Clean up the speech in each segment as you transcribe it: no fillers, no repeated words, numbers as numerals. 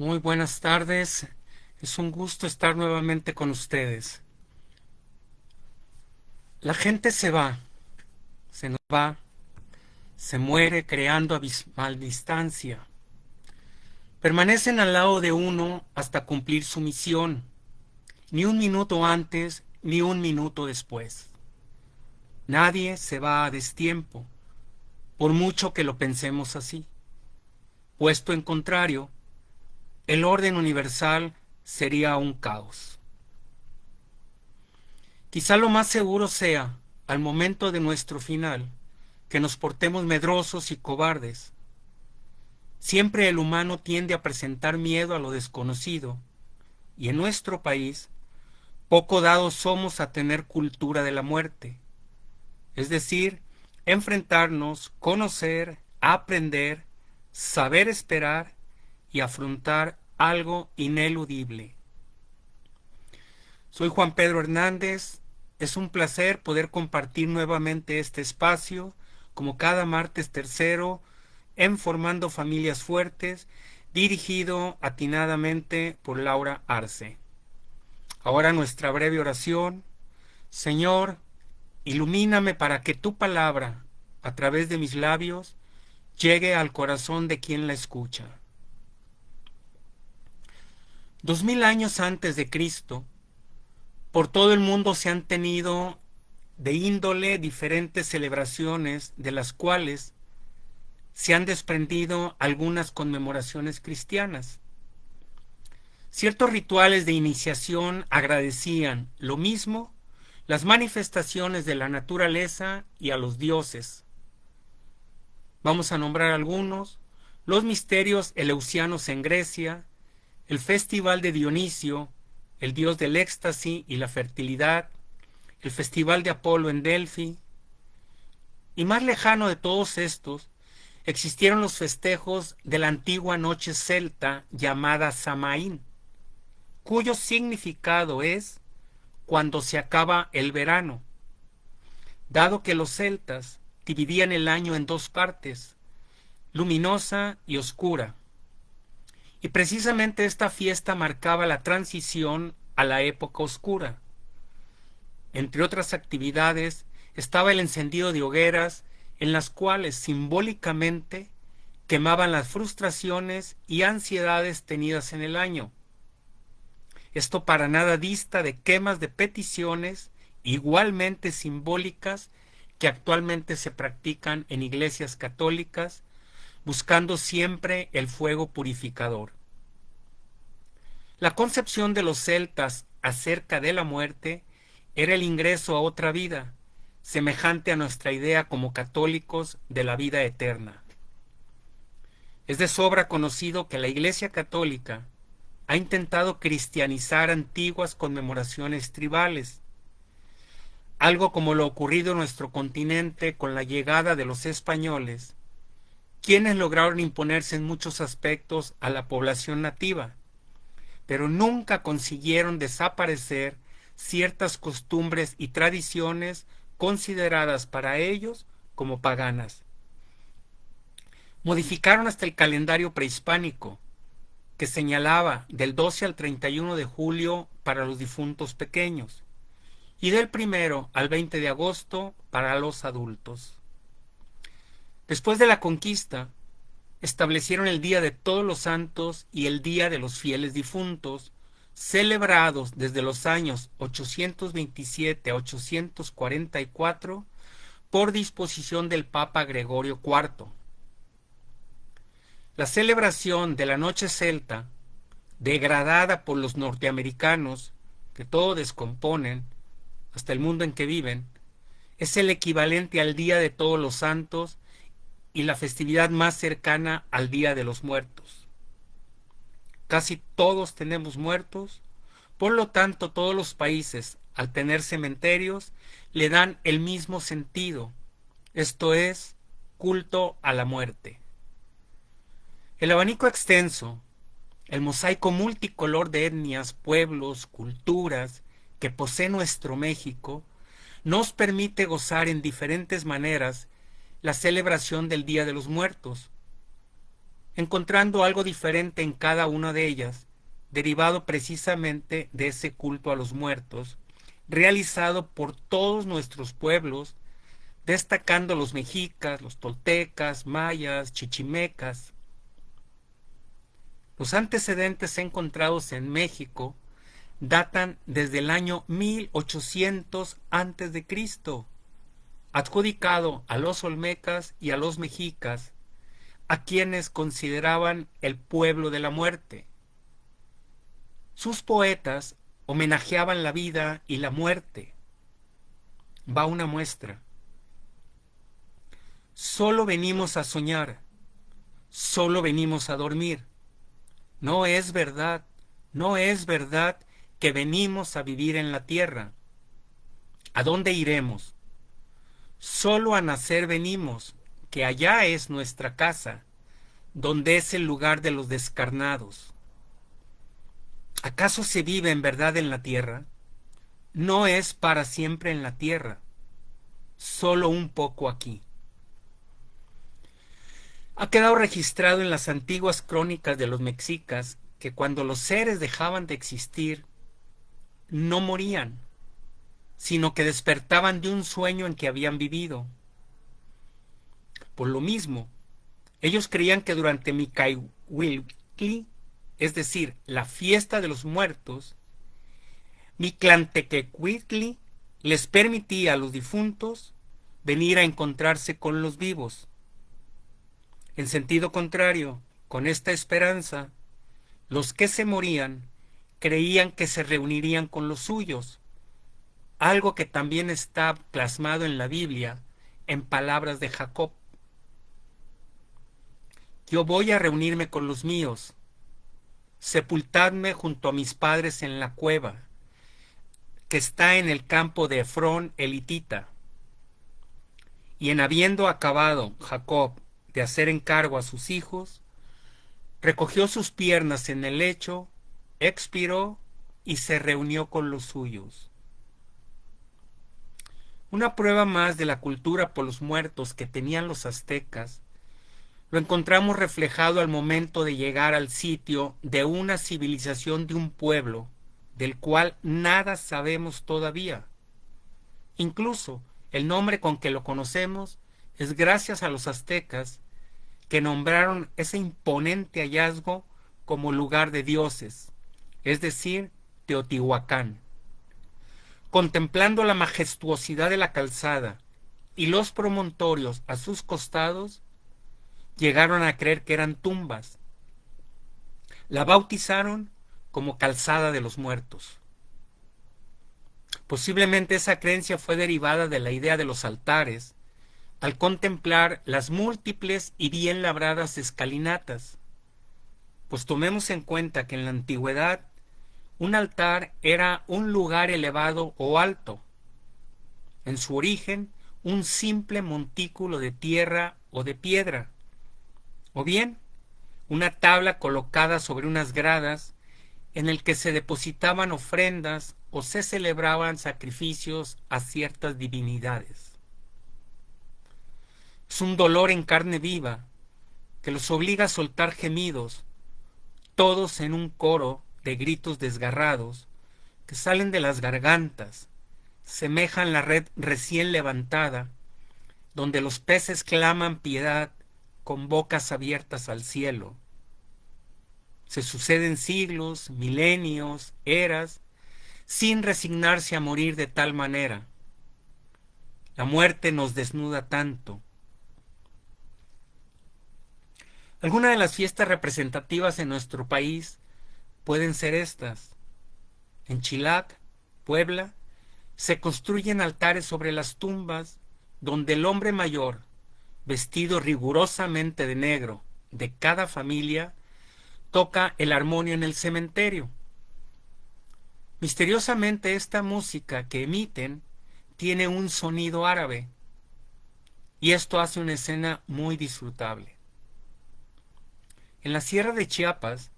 Muy buenas tardes. Es un gusto estar nuevamente con ustedes. La gente se va, se nos va, se muere creando abismal distancia. Permanecen al lado de uno hasta cumplir su misión, ni un minuto antes ni un minuto después. Nadie se va a destiempo, por mucho que lo pensemos así. Puesto en contrario, el orden universal sería un caos. Quizá lo más seguro sea, al momento de nuestro final, que nos portemos medrosos y cobardes. Siempre el humano tiende a presentar miedo a lo desconocido, y en nuestro país poco dados somos a tener cultura de la muerte, es decir, enfrentarnos, conocer, aprender, saber esperar y afrontar algo ineludible. Soy Juan Pedro Hernández. Es un placer poder compartir nuevamente este espacio, como cada martes tercero, en Formando Familias Fuertes, dirigido atinadamente por Laura Arce. Ahora nuestra breve oración. Señor, ilumíname para que tu palabra, a través de mis labios, llegue al corazón de quien la escucha. 2000 años antes de Cristo, por todo el mundo se han tenido de índole diferentes celebraciones, de las cuales se han desprendido algunas conmemoraciones cristianas. Ciertos rituales de iniciación agradecían lo mismo las manifestaciones de la naturaleza y a los dioses. Vamos a nombrar algunos: los misterios eleusianos en Grecia, el festival de Dionisio, el dios del éxtasis y la fertilidad, el festival de Apolo en Delfi, y más lejano de todos estos, existieron los festejos de la antigua noche celta llamada Samaín, cuyo significado es cuando se acaba el verano, dado que los celtas dividían el año en dos partes, luminosa y oscura. Y precisamente esta fiesta marcaba la transición a la época oscura. Entre otras actividades estaba el encendido de hogueras en las cuales simbólicamente quemaban las frustraciones y ansiedades tenidas en el año. Esto para nada dista de quemas de peticiones igualmente simbólicas que actualmente se practican en iglesias católicas, buscando siempre el fuego purificador. La concepción de los celtas acerca de la muerte era el ingreso a otra vida, semejante a nuestra idea como católicos de la vida eterna. Es de sobra conocido que la Iglesia Católica ha intentado cristianizar antiguas conmemoraciones tribales, algo como lo ocurrido en nuestro continente con la llegada de los españoles, quienes lograron imponerse en muchos aspectos a la población nativa, pero nunca consiguieron desaparecer ciertas costumbres y tradiciones consideradas para ellos como paganas. Modificaron hasta el calendario prehispánico, que señalaba del 12 al 31 de julio para los difuntos pequeños y del 1 al 20 de agosto para los adultos. Después de la conquista, establecieron el Día de Todos los Santos y el Día de los Fieles Difuntos, celebrados desde los años 827 a 844 por disposición del Papa Gregorio IV. La celebración de la noche celta, degradada por los norteamericanos, que todo descomponen, hasta el mundo en que viven, es el equivalente al Día de Todos los Santos y la festividad más cercana al Día de los Muertos. Casi todos tenemos muertos, por lo tanto todos los países, al tener cementerios, le dan el mismo sentido, esto es, culto a la muerte. El abanico extenso, el mosaico multicolor de etnias, pueblos, culturas que posee nuestro México, nos permite gozar en diferentes maneras la celebración del Día de los Muertos. encontrando algo diferente en cada una de ellas, derivado precisamente de ese culto a los muertos, realizado por todos nuestros pueblos, destacando los mexicas, los toltecas, mayas, chichimecas. Los antecedentes encontrados en México datan desde el año 1800 a.C., adjudicado a los olmecas y a los mexicas, a quienes consideraban el pueblo de la muerte. Sus poetas homenajeaban la vida y la muerte. Va una muestra. Solo venimos a soñar, solo venimos a dormir. No es verdad, no es verdad que venimos a vivir en la tierra. ¿A dónde iremos? Solo a nacer venimos, que allá es nuestra casa, donde es el lugar de los descarnados. ¿Acaso se vive en verdad en la tierra? No es para siempre en la tierra, solo un poco aquí. Ha quedado registrado en las antiguas crónicas de los mexicas que cuando los seres dejaban de existir, no morían, sino que despertaban de un sueño en que habían vivido. Por lo mismo, ellos creían que durante Micahuiltli, es decir, la fiesta de los muertos, Mictlantecuhtli les permitía a los difuntos venir a encontrarse con los vivos. En sentido contrario, con esta esperanza, los que se morían creían que se reunirían con los suyos, algo que también está plasmado en la Biblia en palabras de Jacob. Yo voy a reunirme con los míos, sepultadme junto a mis padres en la cueva, que está en el campo de Efrón el hitita. Y en habiendo acabado Jacob de hacer encargo a sus hijos, recogió sus piernas en el lecho, expiró y se reunió con los suyos. Una prueba más de la cultura por los muertos que tenían los aztecas lo encontramos reflejado al momento de llegar al sitio de una civilización de un pueblo del cual nada sabemos todavía. Incluso el nombre con que lo conocemos es gracias a los aztecas, que nombraron ese imponente hallazgo como lugar de dioses, es decir, Teotihuacán. Contemplando la majestuosidad de la calzada y los promontorios a sus costados, llegaron a creer que eran tumbas. La bautizaron como calzada de los muertos. Posiblemente esa creencia fue derivada de la idea de los altares, al contemplar las múltiples y bien labradas escalinatas, pues tomemos en cuenta que en la antigüedad un altar era un lugar elevado o alto, en su origen un simple montículo de tierra o de piedra, o bien una tabla colocada sobre unas gradas en el que se depositaban ofrendas o se celebraban sacrificios a ciertas divinidades. Es un dolor en carne viva que los obliga a soltar gemidos, todos en un coro de gritos desgarrados que salen de las gargantas, semejan la red recién levantada, donde los peces claman piedad con bocas abiertas al cielo. Se suceden siglos, milenios, eras, sin resignarse a morir de tal manera. La muerte nos desnuda tanto. Algunas de las fiestas representativas en nuestro país pueden ser estas. En Chilac, Puebla, se construyen altares sobre las tumbas donde el hombre mayor, vestido rigurosamente de negro, de cada familia, toca el armonio en el cementerio. Misteriosamente esta música que emiten tiene un sonido árabe, y esto hace una escena muy disfrutable. En la sierra de Chiapas,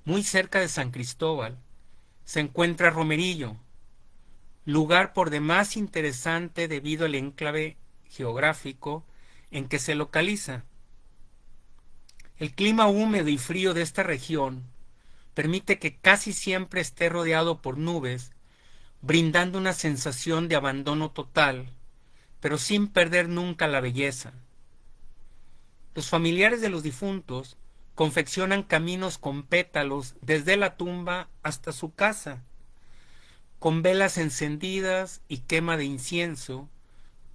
muy cerca de San Cristóbal, se encuentra Romerillo, lugar por demás interesante debido al enclave geográfico en que se localiza. El clima húmedo y frío de esta región permite que casi siempre esté rodeado por nubes, brindando una sensación de abandono total, pero sin perder nunca la belleza. Los familiares de los difuntos confeccionan caminos con pétalos desde la tumba hasta su casa, con velas encendidas y quema de incienso,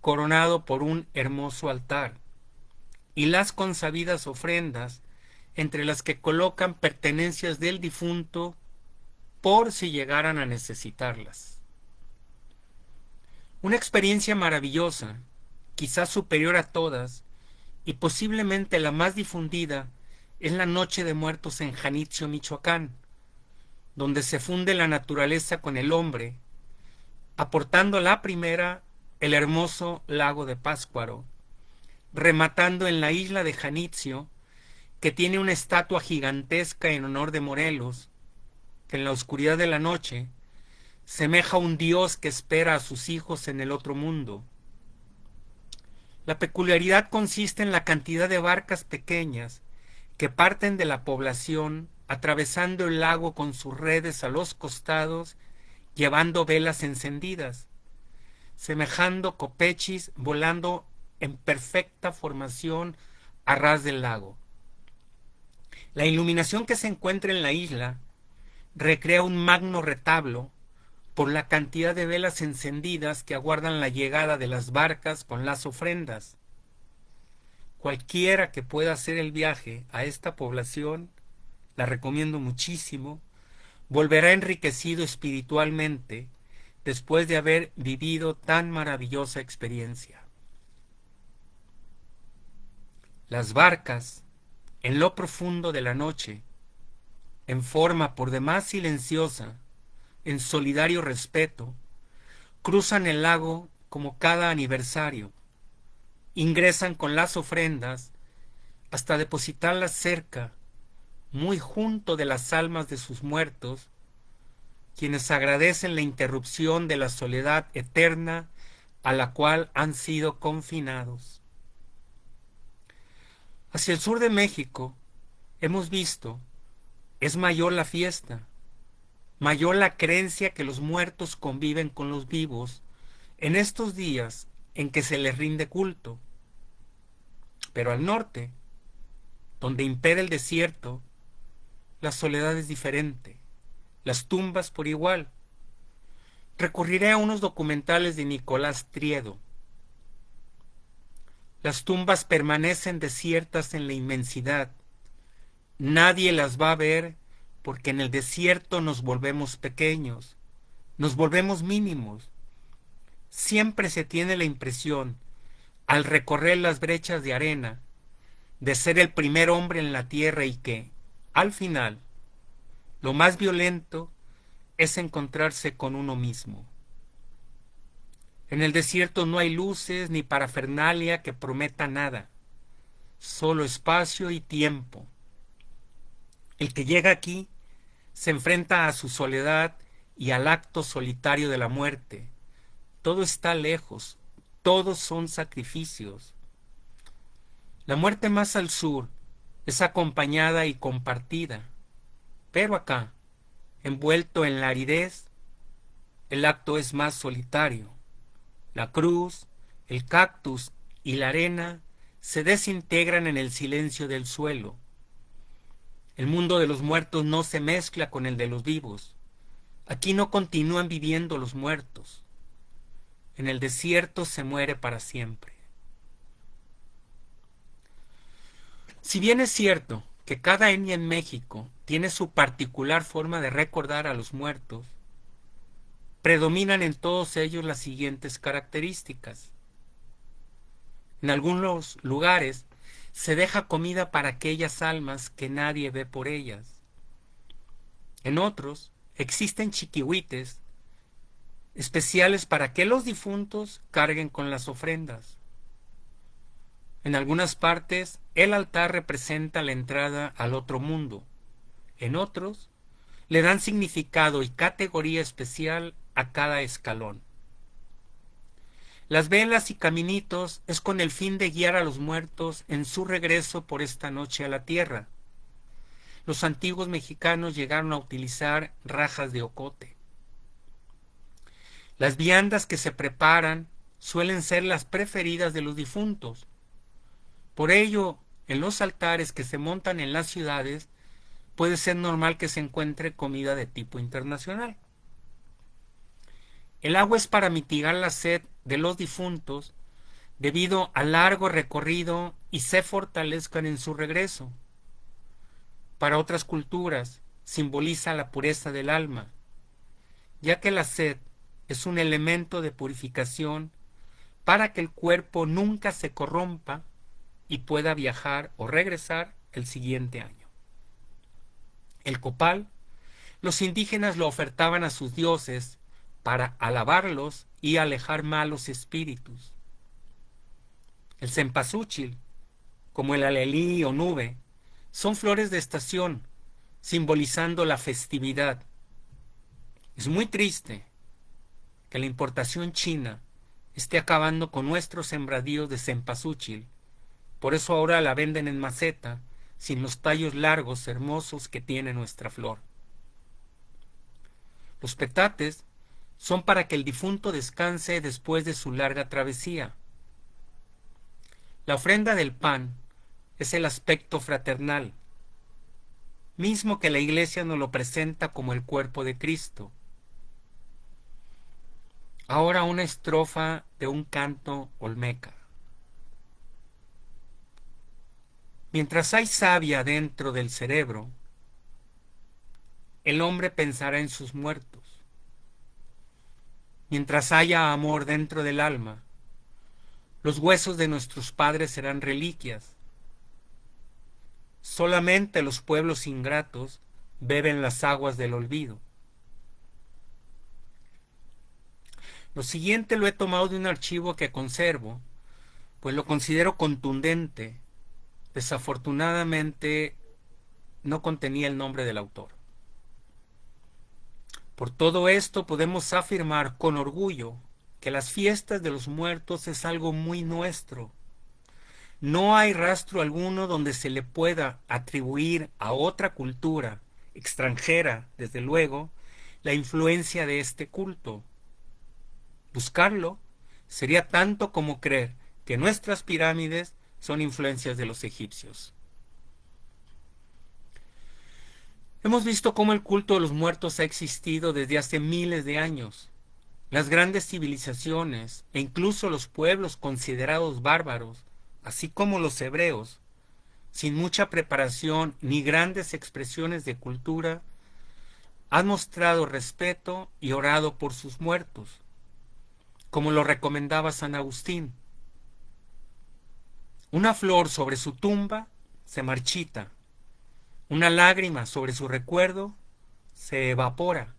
coronado por un hermoso altar, y las consabidas ofrendas, entre las que colocan pertenencias del difunto por si llegaran a necesitarlas. Una experiencia maravillosa, quizás superior a todas, y posiblemente la más difundida, es la Noche de Muertos en Janitzio, Michoacán, donde se funde la naturaleza con el hombre, aportando la primera el hermoso lago de Pátzcuaro, rematando en la isla de Janitzio, que tiene una estatua gigantesca en honor de Morelos, que en la oscuridad de la noche semeja a un dios que espera a sus hijos en el otro mundo. La peculiaridad consiste en la cantidad de barcas pequeñas que parten de la población, atravesando el lago con sus redes a los costados, llevando velas encendidas, semejando copechis volando en perfecta formación a ras del lago. La iluminación que se encuentra en la isla recrea un magno retablo por la cantidad de velas encendidas que aguardan la llegada de las barcas con las ofrendas. Cualquiera que pueda hacer el viaje a esta población, la recomiendo muchísimo, volverá enriquecido espiritualmente después de haber vivido tan maravillosa experiencia. Las barcas, en lo profundo de la noche, en forma por demás silenciosa, en solidario respeto, cruzan el lago como cada aniversario, ingresan con las ofrendas hasta depositarlas cerca, muy junto de las almas de sus muertos, quienes agradecen la interrupción de la soledad eterna a la cual han sido confinados. Hacia el sur de México, hemos visto, es mayor la fiesta, mayor la creencia que los muertos conviven con los vivos en estos días en que se les rinde culto. Pero al norte, donde impera el desierto, la soledad es diferente, las tumbas por igual. Recurriré a unos documentales de Nicolás Triedo. Las tumbas permanecen desiertas en la inmensidad. Nadie las va a ver porque en el desierto nos volvemos pequeños, nos volvemos mínimos. Siempre se tiene la impresión, al recorrer las brechas de arena, de ser el primer hombre en la tierra y que, al final, lo más violento es encontrarse con uno mismo. En el desierto no hay luces ni parafernalia que prometa nada, solo espacio y tiempo. El que llega aquí se enfrenta a su soledad y al acto solitario de la muerte. Todo está lejos, todos son sacrificios. La muerte más al sur es acompañada y compartida, pero acá, envuelto en la aridez, el acto es más solitario. La cruz, el cactus y la arena se desintegran en el silencio del suelo. El mundo de los muertos no se mezcla con el de los vivos. Aquí no continúan viviendo los muertos. En el desierto se muere para siempre. Si bien es cierto que cada etnia en México tiene su particular forma de recordar a los muertos, predominan en todos ellos las siguientes características. En algunos lugares se deja comida para aquellas almas que nadie ve por ellas. En otros existen chiquihuites especiales para que los difuntos carguen con las ofrendas. En algunas partes el altar representa la entrada al otro mundo. En otros le dan significado y categoría especial a cada escalón. Las velas y caminitos es con el fin de guiar a los muertos en su regreso por esta noche a la tierra. Los antiguos mexicanos llegaron a utilizar rajas de ocote. Las viandas que se preparan suelen ser las preferidas de los difuntos. Por ello, en los altares que se montan en las ciudades, puede ser normal que se encuentre comida de tipo internacional. El agua es para mitigar la sed de los difuntos debido al largo recorrido y se fortalezcan en su regreso. Para otras culturas simboliza la pureza del alma, ya que la sed es un elemento de purificación para que el cuerpo nunca se corrompa y pueda viajar o regresar el siguiente año. El copal, los indígenas lo ofertaban a sus dioses para alabarlos y alejar malos espíritus. El cempasúchil, como el alelí o nube, son flores de estación, simbolizando la festividad. Es muy triste que la importación china esté acabando con nuestros sembradíos de cempasúchil. Por eso ahora la venden en maceta, sin los tallos largos hermosos que tiene nuestra flor. Los petates son para que el difunto descanse después de su larga travesía. La ofrenda del pan es el aspecto fraternal, mismo que la Iglesia nos lo presenta como el cuerpo de Cristo. Ahora una estrofa de un canto olmeca. Mientras hay savia dentro del cerebro, el hombre pensará en sus muertos. Mientras haya amor dentro del alma, los huesos de nuestros padres serán reliquias. Solamente los pueblos ingratos beben las aguas del olvido. Lo siguiente lo he tomado de un archivo que conservo, pues lo considero contundente. Desafortunadamente no contenía el nombre del autor. Por todo esto podemos afirmar con orgullo que las fiestas de los muertos es algo muy nuestro. No hay rastro alguno donde se le pueda atribuir a otra cultura, extranjera, desde luego, la influencia de este culto. Buscarlo sería tanto como creer que nuestras pirámides son influencias de los egipcios. Hemos visto cómo el culto de los muertos ha existido desde hace miles de años. Las grandes civilizaciones e incluso los pueblos considerados bárbaros, así como los hebreos, sin mucha preparación ni grandes expresiones de cultura, han mostrado respeto y orado por sus muertos, como lo recomendaba San Agustín. Una flor sobre su tumba se marchita, una lágrima sobre su recuerdo se evapora,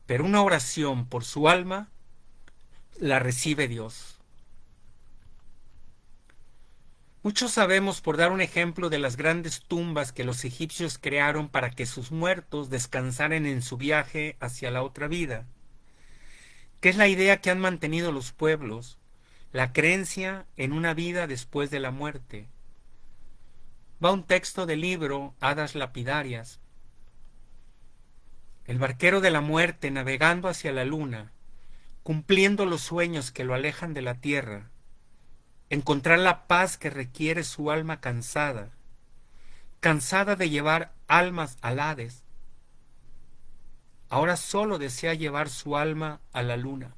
pero una oración por su alma la recibe Dios. Muchos sabemos, por dar un ejemplo, de las grandes tumbas que los egipcios crearon para que sus muertos descansaran en su viaje hacia la otra vida, que es la idea que han mantenido los pueblos, la creencia en una vida después de la muerte. Va un texto del libro Hadas Lapidarias. El barquero de la muerte, navegando hacia la luna, cumpliendo los sueños que lo alejan de la tierra, encontrar la paz que requiere su alma cansada, cansada de llevar almas al Hades, ahora solo desea llevar su alma a la luna.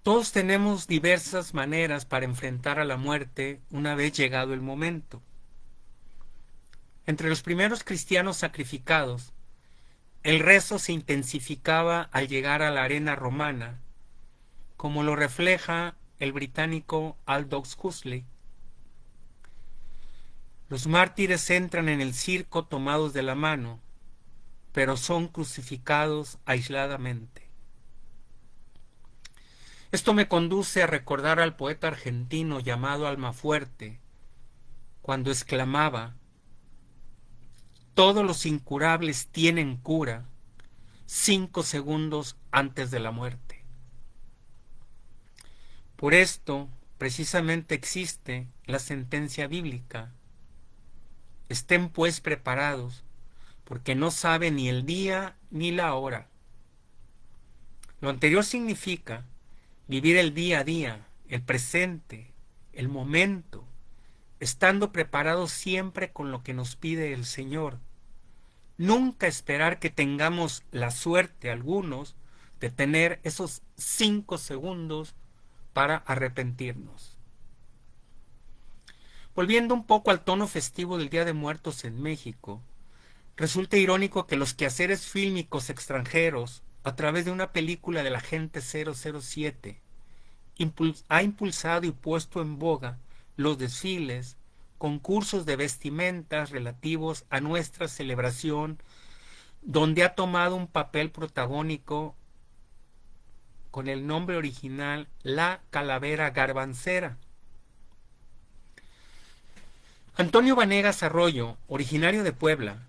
Todos tenemos diversas maneras para enfrentar a la muerte una vez llegado el momento. Entre los primeros cristianos sacrificados, el rezo se intensificaba al llegar a la arena romana, como lo refleja el británico Aldous Huxley. Los mártires entran en el circo tomados de la mano, pero son crucificados aisladamente. Esto me conduce a recordar al poeta argentino llamado Almafuerte, cuando exclamaba: todos los incurables tienen cura, 5 segundos antes de la muerte. Por esto, precisamente existe la sentencia bíblica: estén pues preparados, porque no saben ni el día ni la hora. Lo anterior significa vivir el día a día, el presente, el momento, estando preparados siempre con lo que nos pide el Señor. Nunca esperar que tengamos la suerte, algunos, de tener esos 5 segundos para arrepentirnos. Volviendo un poco al tono festivo del Día de Muertos en México, resulta irónico que los quehaceres fílmicos extranjeros, a través de una película del agente 007, ha impulsado y puesto en boga los desfiles, concursos de vestimentas relativos a nuestra celebración, donde ha tomado un papel protagónico con el nombre original La Calavera Garbancera. Antonio Vanegas Arroyo, originario de Puebla,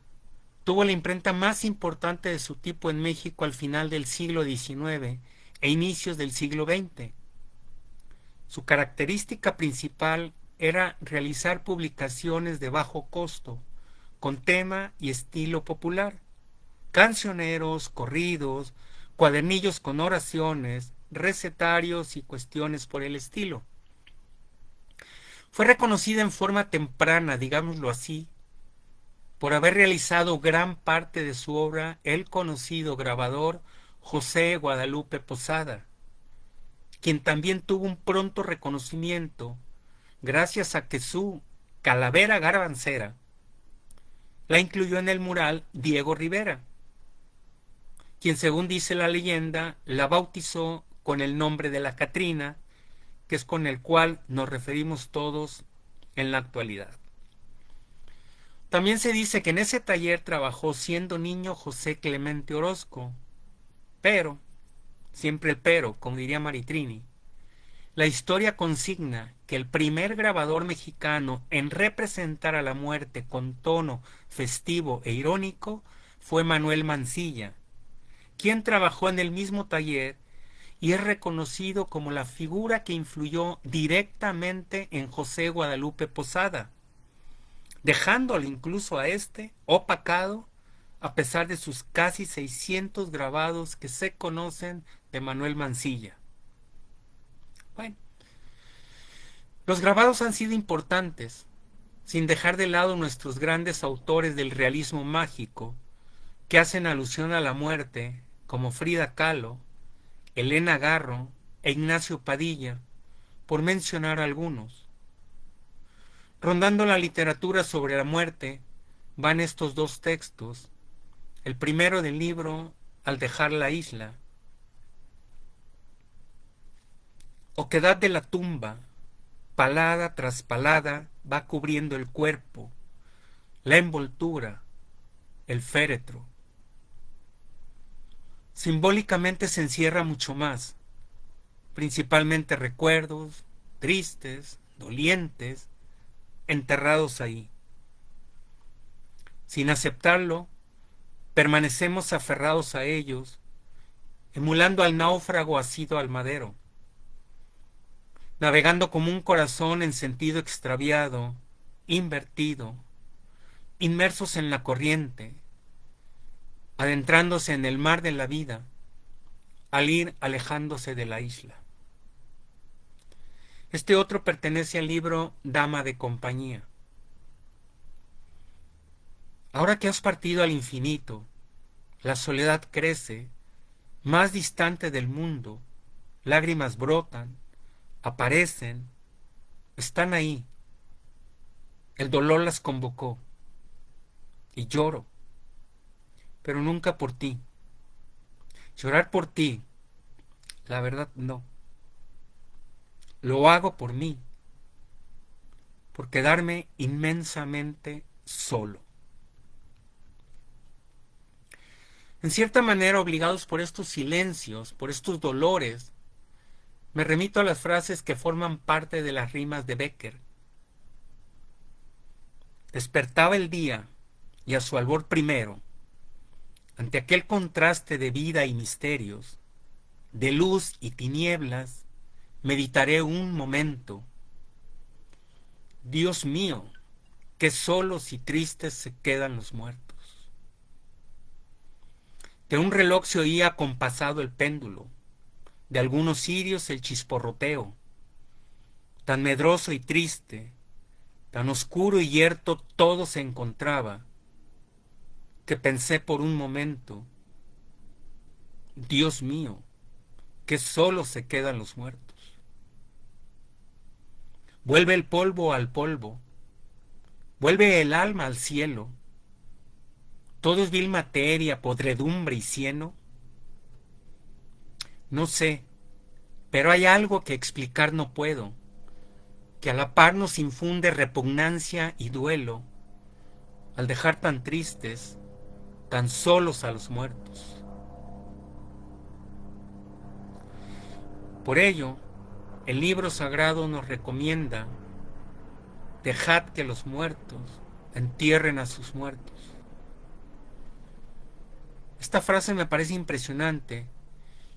tuvo la imprenta más importante de su tipo en México al final del siglo XIX e inicios del siglo XX. Su característica principal era realizar publicaciones de bajo costo, con tema y estilo popular, cancioneros, corridos, cuadernillos con oraciones, recetarios y cuestiones por el estilo. Fue reconocida en forma temprana, digámoslo así, por haber realizado gran parte de su obra el conocido grabador José Guadalupe Posada, quien también tuvo un pronto reconocimiento gracias a que su Calavera Garbancera la incluyó en el mural Diego Rivera, quien, según dice la leyenda, la bautizó con el nombre de la Catrina, que es con el cual nos referimos todos en la actualidad. También se dice que en ese taller trabajó siendo niño José Clemente Orozco, pero, siempre el pero, como diría Maritrini, la historia consigna que el primer grabador mexicano en representar a la muerte con tono festivo e irónico fue Manuel Mansilla, quien trabajó en el mismo taller y es reconocido como la figura que influyó directamente en José Guadalupe Posada, dejándolo incluso a este opacado a pesar de sus casi 600 grabados que se conocen de Manuel Mansilla. Bueno, los grabados han sido importantes, sin dejar de lado nuestros grandes autores del realismo mágico, que hacen alusión a la muerte, como Frida Kahlo, Elena Garro e Ignacio Padilla, por mencionar algunos. Rondando la literatura sobre la muerte van estos dos textos, el primero del libro Al dejar la isla: oquedad de la tumba, palada tras palada va cubriendo el cuerpo, la envoltura, el féretro. Simbólicamente se encierra mucho más, principalmente recuerdos, tristes, dolientes, enterrados ahí. Sin aceptarlo, permanecemos aferrados a ellos, emulando al náufrago asido al madero, navegando como un corazón en sentido extraviado, invertido, inmersos en la corriente, adentrándose en el mar de la vida, al ir alejándose de la isla. Este otro pertenece al libro Dama de compañía. Ahora que has partido al infinito, la soledad crece, más distante del mundo, lágrimas brotan, aparecen, están ahí. El dolor las convocó, y lloro, pero nunca por ti. Llorar por ti, la verdad no. Lo hago por mí, por quedarme inmensamente solo. En cierta manera, obligados por estos silencios, por estos dolores, me remito a las frases que forman parte de las rimas de Bécquer. Despertaba el día, y a su albor primero, ante aquel contraste de vida y misterios, de luz y tinieblas, meditaré un momento. Dios mío, qué solos y tristes se quedan los muertos. De un reloj se oía acompasado el péndulo, de algunos cirios el chisporroteo. Tan medroso y triste, tan oscuro y yerto todo se encontraba, que pensé por un momento, Dios mío, que solo se quedan los muertos. Vuelve el polvo al polvo, vuelve el alma al cielo, todo es vil materia, podredumbre y cieno. No sé, pero hay algo que explicar no puedo, que a la par nos infunde repugnancia y duelo, al dejar tan tristes, tan solos a los muertos. Por ello, el libro sagrado nos recomienda: dejad que los muertos entierren a sus muertos. Esta frase me parece impresionante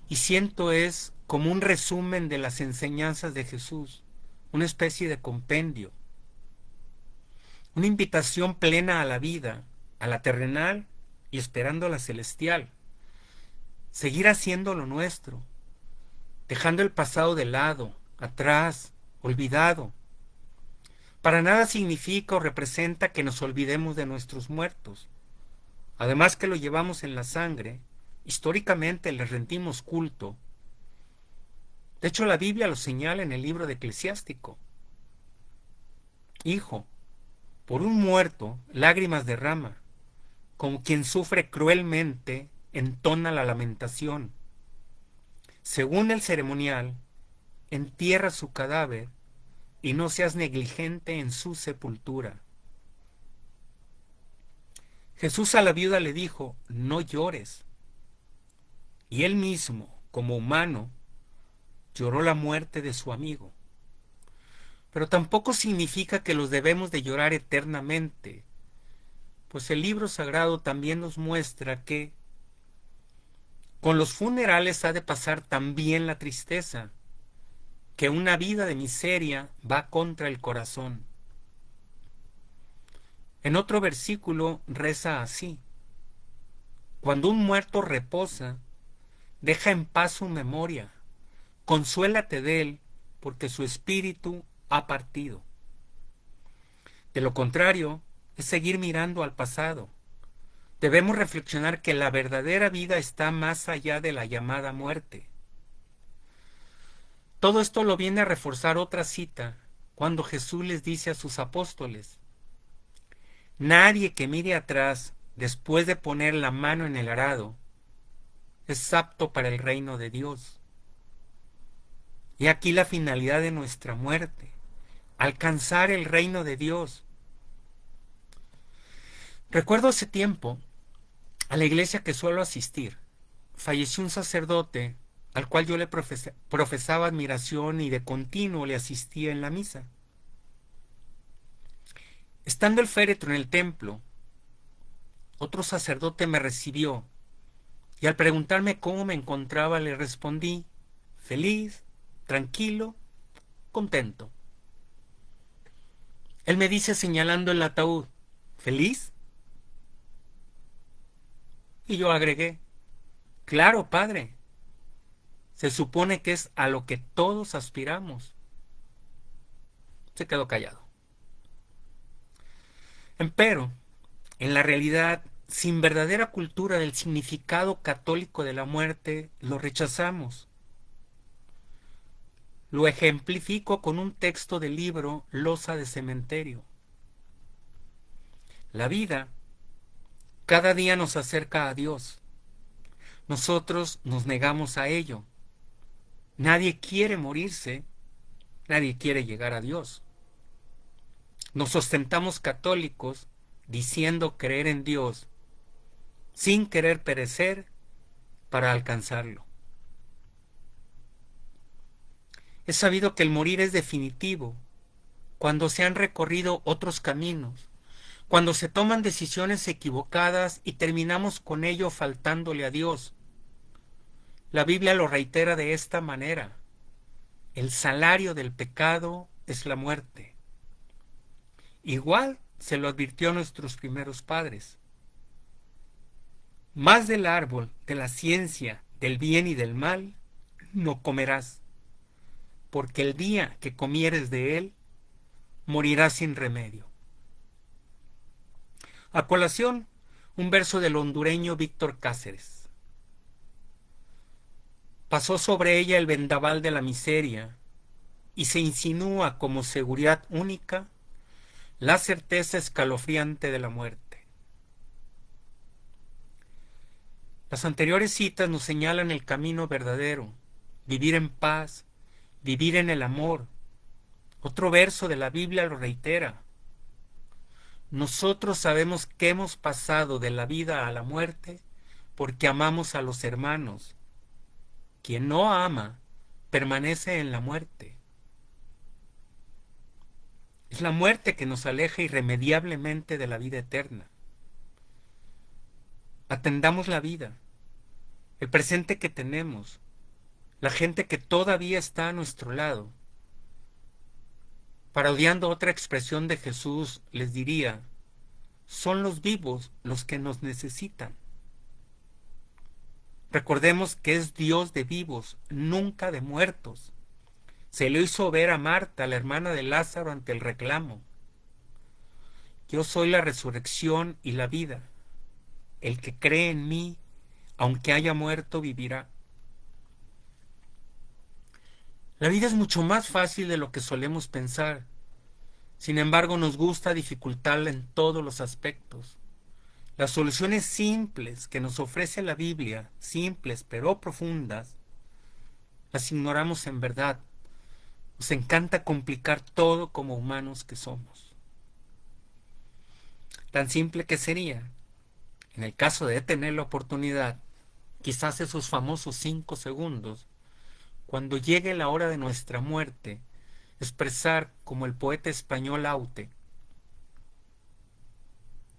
y siento es como un resumen de las enseñanzas de Jesús, una especie de compendio, una invitación plena a la vida, a la terrenal y esperando a la celestial. Seguir haciendo lo nuestro, dejando el pasado de lado, atrás, olvidado. Para nada significa o representa que nos olvidemos de nuestros muertos. Además que lo llevamos en la sangre, históricamente les rendimos culto. De hecho, la Biblia lo señala en el libro de Eclesiástico. Hijo, por un muerto, lágrimas derrama, como quien sufre cruelmente, entona la lamentación. Según el ceremonial, entierra su cadáver y no seas negligente en su sepultura. Jesús a la viuda le dijo, no llores. Y él mismo, como humano, lloró la muerte de su amigo. Pero tampoco significa que los debemos de llorar eternamente, pues el libro sagrado también nos muestra que con los funerales ha de pasar también la tristeza, que una vida de miseria va contra el corazón. En otro versículo reza así: cuando un muerto reposa, deja en paz su memoria, consuélate de él, porque su espíritu ha partido. De lo contrario, es seguir mirando al pasado. Debemos reflexionar que la verdadera vida está más allá de la llamada muerte. Todo esto lo viene a reforzar otra cita, cuando Jesús les dice a sus apóstoles: nadie que mire atrás después de poner la mano en el arado es apto para el reino de Dios. Y aquí la finalidad de nuestra muerte: alcanzar el reino de Dios. Recuerdo hace tiempo, a la iglesia que suelo asistir, falleció un sacerdote al cual yo le profesaba admiración y de continuo le asistía en la misa. Estando el féretro en el templo, otro sacerdote me recibió y al preguntarme cómo me encontraba le respondí: feliz, tranquilo, contento. Él me dice señalando el ataúd: ¿feliz? Y yo agregué: claro, padre, se supone que es a lo que todos aspiramos. Se quedó callado. Empero, en la realidad, sin verdadera cultura del significado católico de la muerte, lo rechazamos. Lo ejemplifico con un texto del libro Loza de Cementerio. La vida cada día nos acerca a Dios. Nosotros nos negamos a ello. Nadie quiere morirse, nadie quiere llegar a Dios. Nos ostentamos católicos diciendo creer en Dios, sin querer perecer para alcanzarlo. Es sabido que el morir es definitivo cuando se han recorrido otros caminos, cuando se toman decisiones equivocadas y terminamos con ello faltándole a Dios. La Biblia lo reitera de esta manera: el salario del pecado es la muerte. Igual se lo advirtió a nuestros primeros padres. Más del árbol de la ciencia del bien y del mal no comerás, porque el día que comieres de él, morirás sin remedio. A colación, un verso del hondureño Víctor Cáceres. Pasó sobre ella el vendaval de la miseria y se insinúa como seguridad única la certeza escalofriante de la muerte. Las anteriores citas nos señalan el camino verdadero: vivir en paz, vivir en el amor. Otro verso de la Biblia lo reitera: nosotros sabemos que hemos pasado de la vida a la muerte porque amamos a los hermanos. Quien no ama permanece en la muerte. Es la muerte que nos aleja irremediablemente de la vida eterna. Atendamos la vida, el presente que tenemos, la gente que todavía está a nuestro lado. Parodiando otra expresión de Jesús, les diría: son los vivos los que nos necesitan. Recordemos que es Dios de vivos, nunca de muertos. Se lo hizo ver a Marta, la hermana de Lázaro, ante el reclamo: yo soy la resurrección y la vida. El que cree en mí, aunque haya muerto, vivirá. La vida es mucho más fácil de lo que solemos pensar. Sin embargo, nos gusta dificultarla en todos los aspectos. Las soluciones simples que nos ofrece la Biblia, simples pero profundas, las ignoramos en verdad. Nos encanta complicar todo como humanos que somos. Tan simple que sería, en el caso de tener la oportunidad, quizás esos famosos 5 segundos, cuando llegue la hora de nuestra muerte, expresar como el poeta español Aute: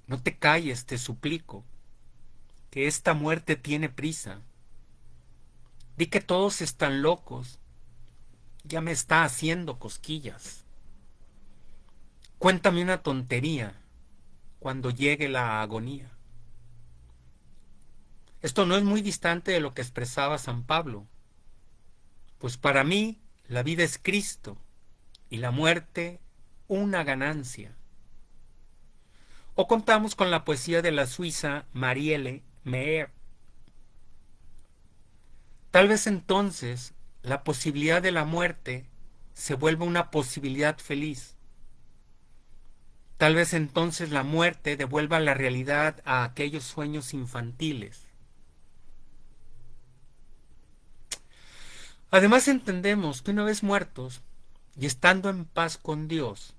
no te calles, te suplico, que esta muerte tiene prisa. Di que todos están locos, ya me está haciendo cosquillas. Cuéntame una tontería cuando llegue la agonía. Esto no es muy distante de lo que expresaba San Pablo, pues para mí la vida es Cristo y la muerte una ganancia. O contamos con la poesía de la suiza Marielle Meyer. Tal vez entonces la posibilidad de la muerte se vuelva una posibilidad feliz. Tal vez entonces la muerte devuelva la realidad a aquellos sueños infantiles. Además entendemos que una vez muertos y estando en paz con Dios,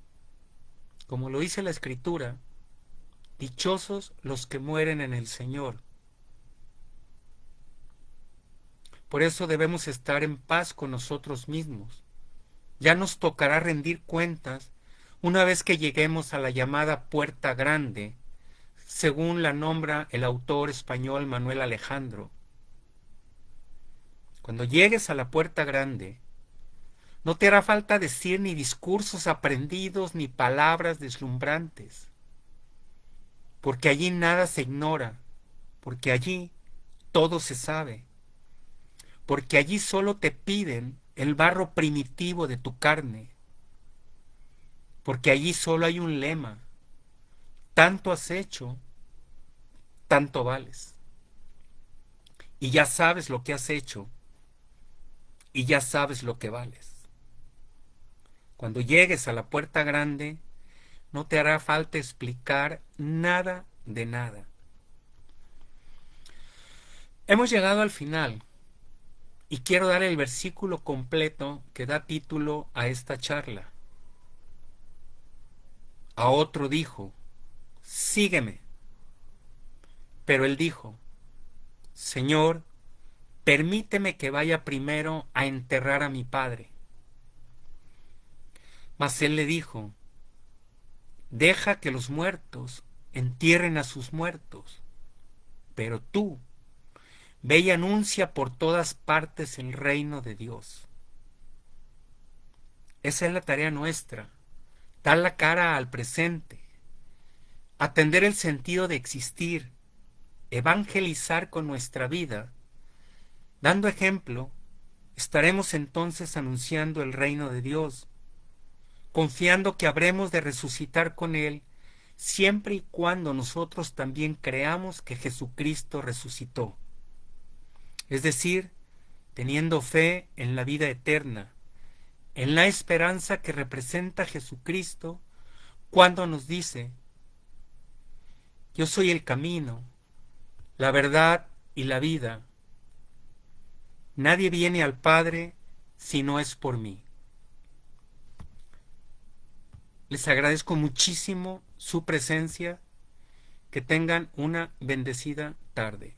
como lo dice la Escritura, dichosos los que mueren en el Señor. Por eso debemos estar en paz con nosotros mismos. Ya nos tocará rendir cuentas una vez que lleguemos a la llamada Puerta Grande, según la nombra el autor español Manuel Alejandro. Cuando llegues a la Puerta Grande, no te hará falta decir ni discursos aprendidos ni palabras deslumbrantes, porque allí nada se ignora, porque allí todo se sabe, porque allí solo te piden el barro primitivo de tu carne, porque allí solo hay un lema: tanto has hecho, tanto vales. Y ya sabes lo que has hecho, y ya sabes lo que vales. Cuando llegues a la Puerta Grande, no te hará falta explicar nada de nada. Hemos llegado al final y quiero dar el versículo completo que da título a esta charla. A otro dijo: sígueme. Pero él dijo: Señor, permíteme que vaya primero a enterrar a mi padre. Mas él le dijo: Deja que los muertos entierren a sus muertos, pero tú ve y anuncia por todas partes el reino de Dios. Esa es la tarea nuestra, dar la cara al presente, atender el sentido de existir, evangelizar con nuestra vida. Dando ejemplo, estaremos entonces anunciando el reino de Dios, confiando que habremos de resucitar con Él siempre y cuando nosotros también creamos que Jesucristo resucitó. Es decir, teniendo fe en la vida eterna, en la esperanza que representa Jesucristo cuando nos dice: yo soy el camino, la verdad y la vida. Nadie viene al Padre si no es por mí. Les agradezco muchísimo su presencia. Que tengan una bendecida tarde.